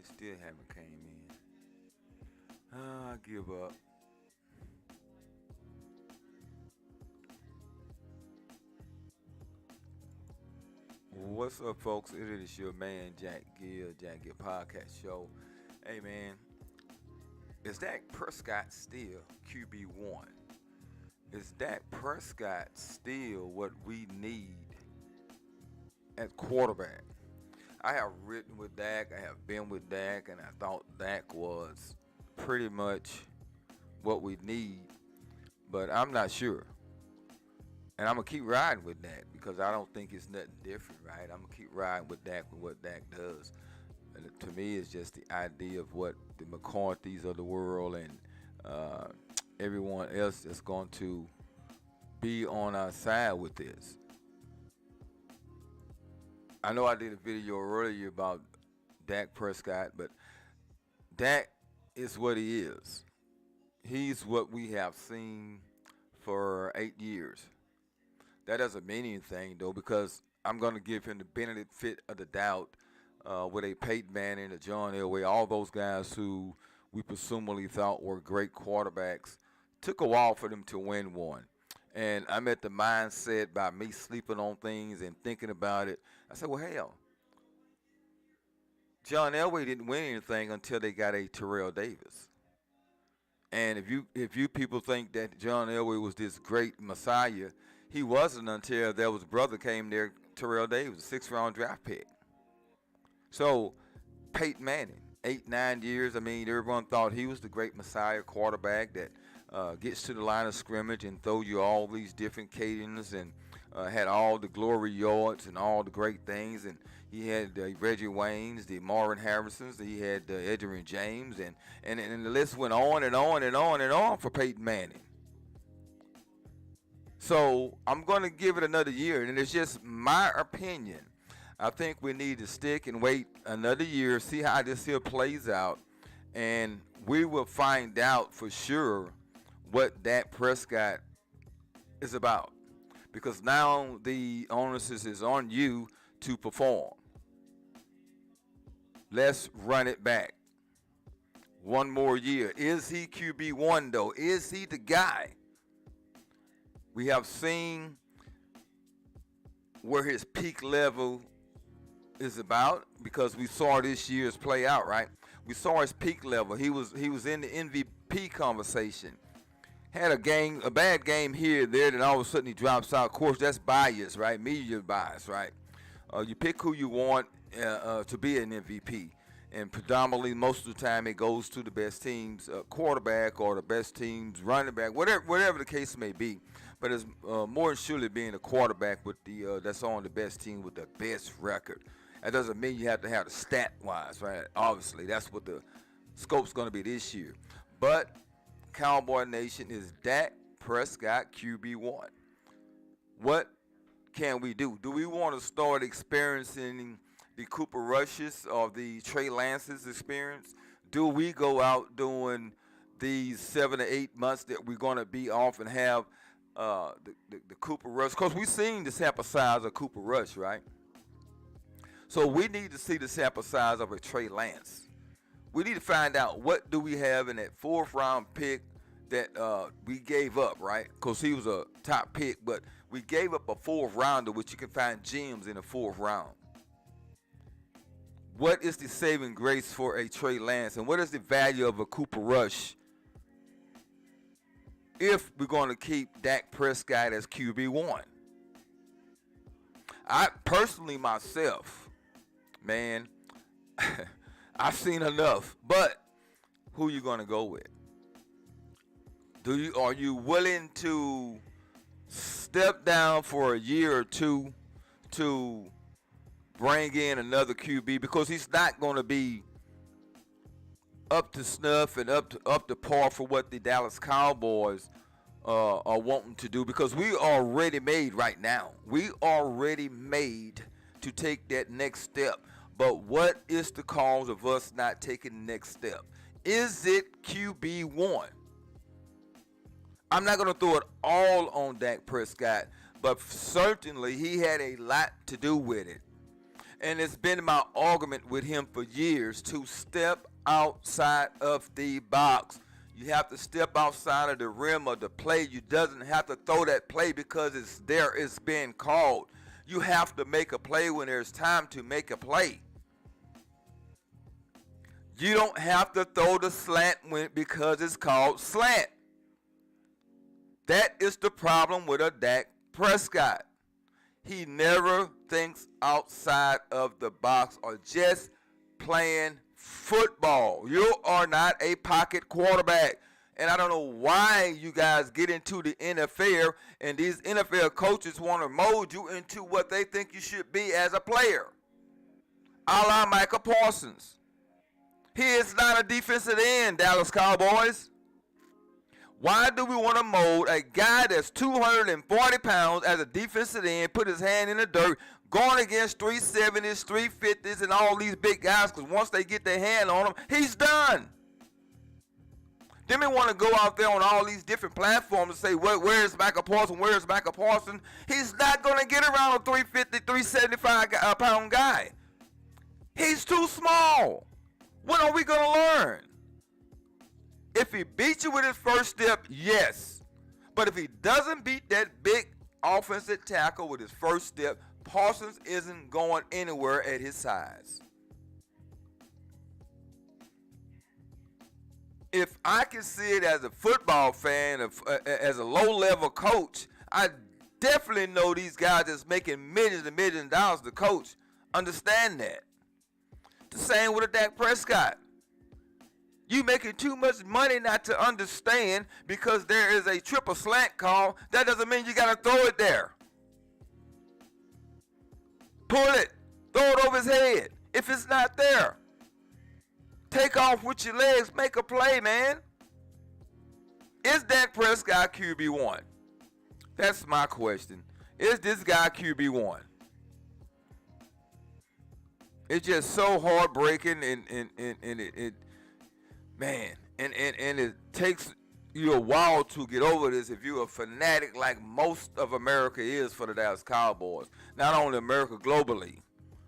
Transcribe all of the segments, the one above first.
Still haven't came in. I give up. What's up, folks? It is your man Jack Gill Podcast Show. Hey, man, is Dak Prescott still QB1? Is Dak Prescott still what we need at quarterback? I have written with Dak, I have been with Dak, and I thought Dak was pretty much what we need, but I'm not sure. And I'm gonna keep riding with Dak because I don't think it's nothing different, right? I'm gonna keep riding with Dak with what Dak does. And to me, it's just the idea of what the McCarthy's of the world and uh, everyone else that's going to be on our side with this. I know I did a video earlier about Dak Prescott, but Dak is what he is. He's what we have seen for 8 years. That doesn't mean anything, though, because I'm going to give him the benefit of the doubt with a Peyton Manning, a John Elway, all those guys who we presumably thought were great quarterbacks. Took a while for them to win one. And I'm at the mindset by me sleeping on things and thinking about it. I said, well, hell, John Elway didn't win anything until they got a Terrell Davis. And if you people think that John Elway was this great messiah, he wasn't until there was brother came there, Terrell Davis, a sixth-round draft pick. So Peyton Manning, 8, 9 years. I mean, everyone thought he was the great messiah quarterback that gets to the line of scrimmage and throw you all these different cadence and had all the glory yards and all the great things. And he had Reggie Waynes, the Marvin Harrisons, he had Edgerrin James, and the list went on and on and on and on for Peyton Manning. So I'm going to give it another year, and it's just my opinion. I think we need to stick and wait another year, see how this here plays out, and we will find out for sure what Dak Prescott is about. Because now the onus is on you to perform. Let's run it back. One more year. Is he QB1 though? Is he the guy? We have seen where his peak level is about because we saw this year's play out, right? We saw his peak level. He was in the MVP conversation. Had a bad game here, there, then all of a sudden he drops out. Of course, that's bias, right? Media bias, right? You pick who you want to be an MVP. And predominantly, most of the time, it goes to the best team's quarterback or the best team's running back, whatever the case may be. But it's more than surely being a quarterback with that's on the best team with the best record. That doesn't mean you have to have the stat-wise, right? Obviously, that's what the scope's going to be this year. But Cowboy Nation is Dak Prescott QB1. What can we do? Do we want to start experiencing the Cooper Rushes or the Trey Lance's experience? Do we go out doing these 7 to 8 months that we're going to be off and have the Cooper Rush? Because we've seen the sample size of Cooper Rush, right? So we need to see the sample size of a Trey Lance. We need to find out what do we have in that fourth-round pick that we gave up, right? Because he was a top pick, but we gave up a fourth-rounder, which you can find gems in the fourth round. What is the saving grace for a Trey Lance, and what is the value of a Cooper Rush if we're going to keep Dak Prescott as QB1? I personally myself, man, I've seen enough, but who you going to go with? Are you willing to step down for a year or two to bring in another QB, because he's not going to be up to snuff and up to par for what the Dallas Cowboys are wanting to do, because we are ready made right now. We are ready made to take that next step. But what is the cause of us not taking the next step? Is it QB1? I'm not going to throw it all on Dak Prescott, but certainly he had a lot to do with it. And it's been my argument with him for years to step outside of the box. You have to step outside of the rim of the play. You doesn't have to throw that play because it's there, it's being called. You have to make a play when there's time to make a play. You don't have to throw the slant because it's called slant. That is the problem with a Dak Prescott. He never thinks outside of the box or just playing football. You are not a pocket quarterback. And I don't know why you guys get into the NFL and these NFL coaches want to mold you into what they think you should be as a player. A la Micah Parsons. He is not a defensive end, Dallas Cowboys. Why do we want to mold a guy that's 240 pounds as a defensive end, put his hand in the dirt, going against 370s, 350s, and all these big guys, because once they get their hand on him, he's done. Then they want to go out there on all these different platforms and say, where's Micah Parsons, where's Micah Parsons? He's not going to get around a 350, 375 pound guy. He's too small. When are we going to learn? If he beats you with his first step, yes. But if he doesn't beat that big offensive tackle with his first step, Parsons isn't going anywhere at his size. If I can see it as a football fan, as a low-level coach, I definitely know these guys that's making millions and millions of dollars to coach understand that. The same with a Dak Prescott. You making too much money not to understand because there is a triple slant call. That doesn't mean you got to throw it there. Pull it. Throw it over his head. If it's not there, take off with your legs. Make a play, man. Is Dak Prescott QB1? That's my question. Is this guy QB1? It's just so heartbreaking and it man, and it takes you a while to get over this if you're a fanatic like most of America is for the Dallas Cowboys. Not only America, globally.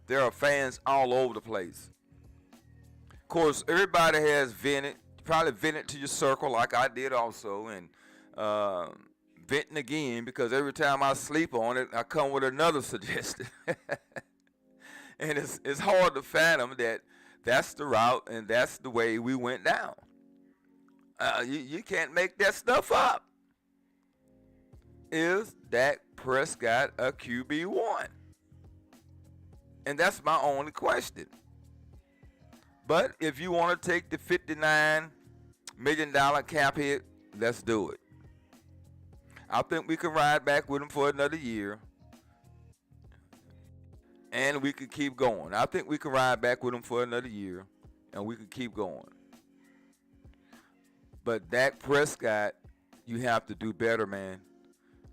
There are fans all over the place. Of course, everybody has vented. Probably vented to your circle like I did also, and venting again because every time I sleep on it, I come with another suggestion. And it's hard to fathom that that's the route and that's the way we went down. You can't make that stuff up. Is Dak Prescott a QB1? And that's my only question. But if you want to take the $59 million cap hit, let's do it. I think we can ride back with him for another year. And we could keep going. I think we can ride back with him for another year, and we could keep going. But Dak Prescott, you have to do better, man.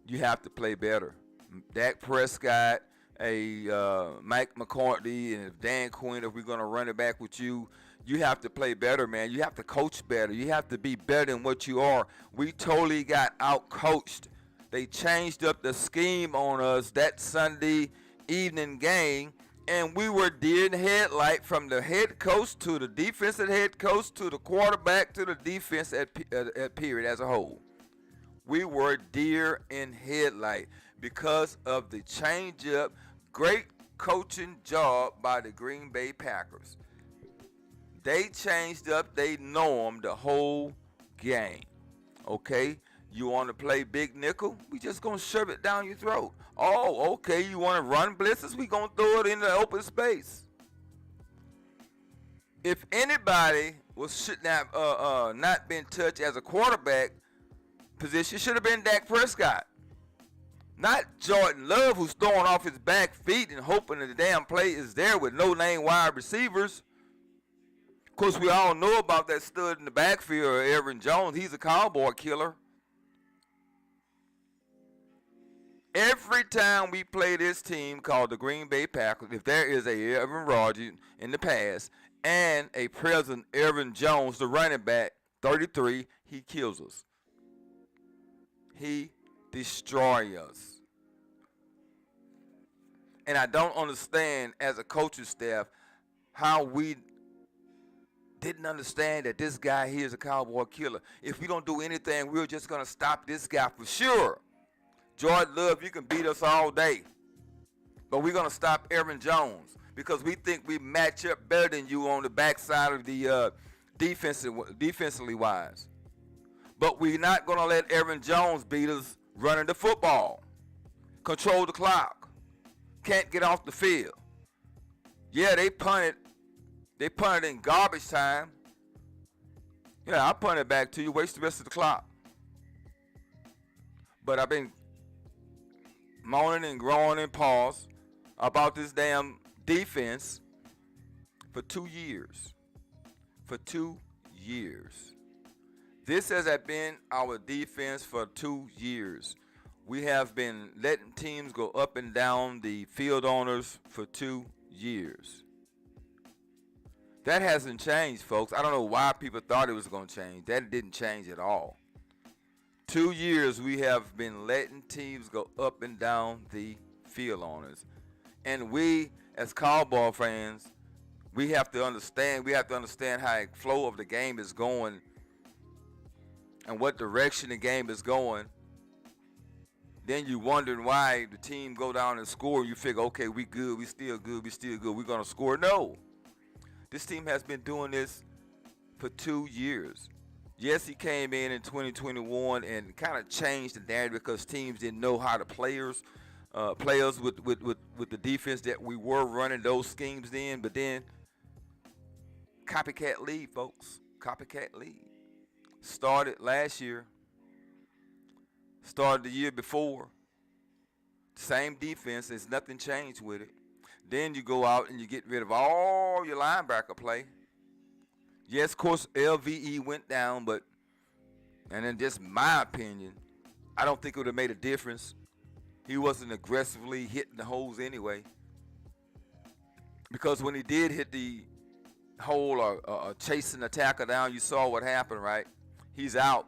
You have to play better. Dak Prescott, Mike McCarthy, and if Dan Quinn, if we're going to run it back with you, you have to play better, man. You have to coach better. You have to be better than what you are. We totally got out-coached. They changed up the scheme on us that Sunday evening game, and we were deer in the headlight from the head coach to the defensive head coach to the quarterback to the defense at period as a whole. We were deer in headlight because of the change-up, great coaching job by the Green Bay Packers. They changed up their norm the whole game. Okay? You want to play big nickel? We just going to shove it down your throat. Oh, okay, you want to run blitzes? We going to throw it in the open space. If anybody shouldn't have not been touched as a quarterback position, should have been Dak Prescott. Not Jordan Love, who's throwing off his back feet and hoping that the damn play is there with no name wide receivers. Of course, we all know about that stud in the backfield, Aaron Jones. He's a cowboy killer. Every time we play this team called the Green Bay Packers, if there is a Aaron Rodgers in the past and a present Aaron Jones, the running back, 33, he kills us. He destroys us. And I don't understand as a coaching staff how we didn't understand that this guy here is a Cowboy killer. If we don't do anything, we're just going to stop this guy for sure. Jordan Love, you can beat us all day. But we're going to stop Aaron Jones because we think we match up better than you on the backside of the defensively wise. But we're not going to let Aaron Jones beat us running the football. Control the clock. Can't get off the field. Yeah, they punted. They punted in garbage time. Yeah, I'll punt it back to you. Waste the rest of the clock. But I've been moaning and groaning and pause about this damn defense for 2 years. For 2 years. This has been our defense for 2 years. We have been letting teams go up and down the field owners for 2 years. That hasn't changed, folks. I don't know why people thought it was going to change. That didn't change at all. 2 years we have been letting teams go up and down the field owners. And we, as Cowboy fans, we have to understand how the flow of the game is going and what direction the game is going. Then you wondering why the team go down and score. You figure, okay, we good, we still good, we're going to score. No. This team has been doing this for 2 years. Yes, he came in 2021 and kind of changed the narrative because teams didn't know how to play us with the defense that we were running those schemes in. But then, copycat league, folks. Copycat league. Started last year. Started the year before. Same defense. There's nothing changed with it. Then you go out and you get rid of all your linebacker play. Yes, of course, LVE went down, and in just my opinion, I don't think it would have made a difference. He wasn't aggressively hitting the holes anyway. Because when he did hit the hole or chasing the tackle down, you saw what happened, right? He's out.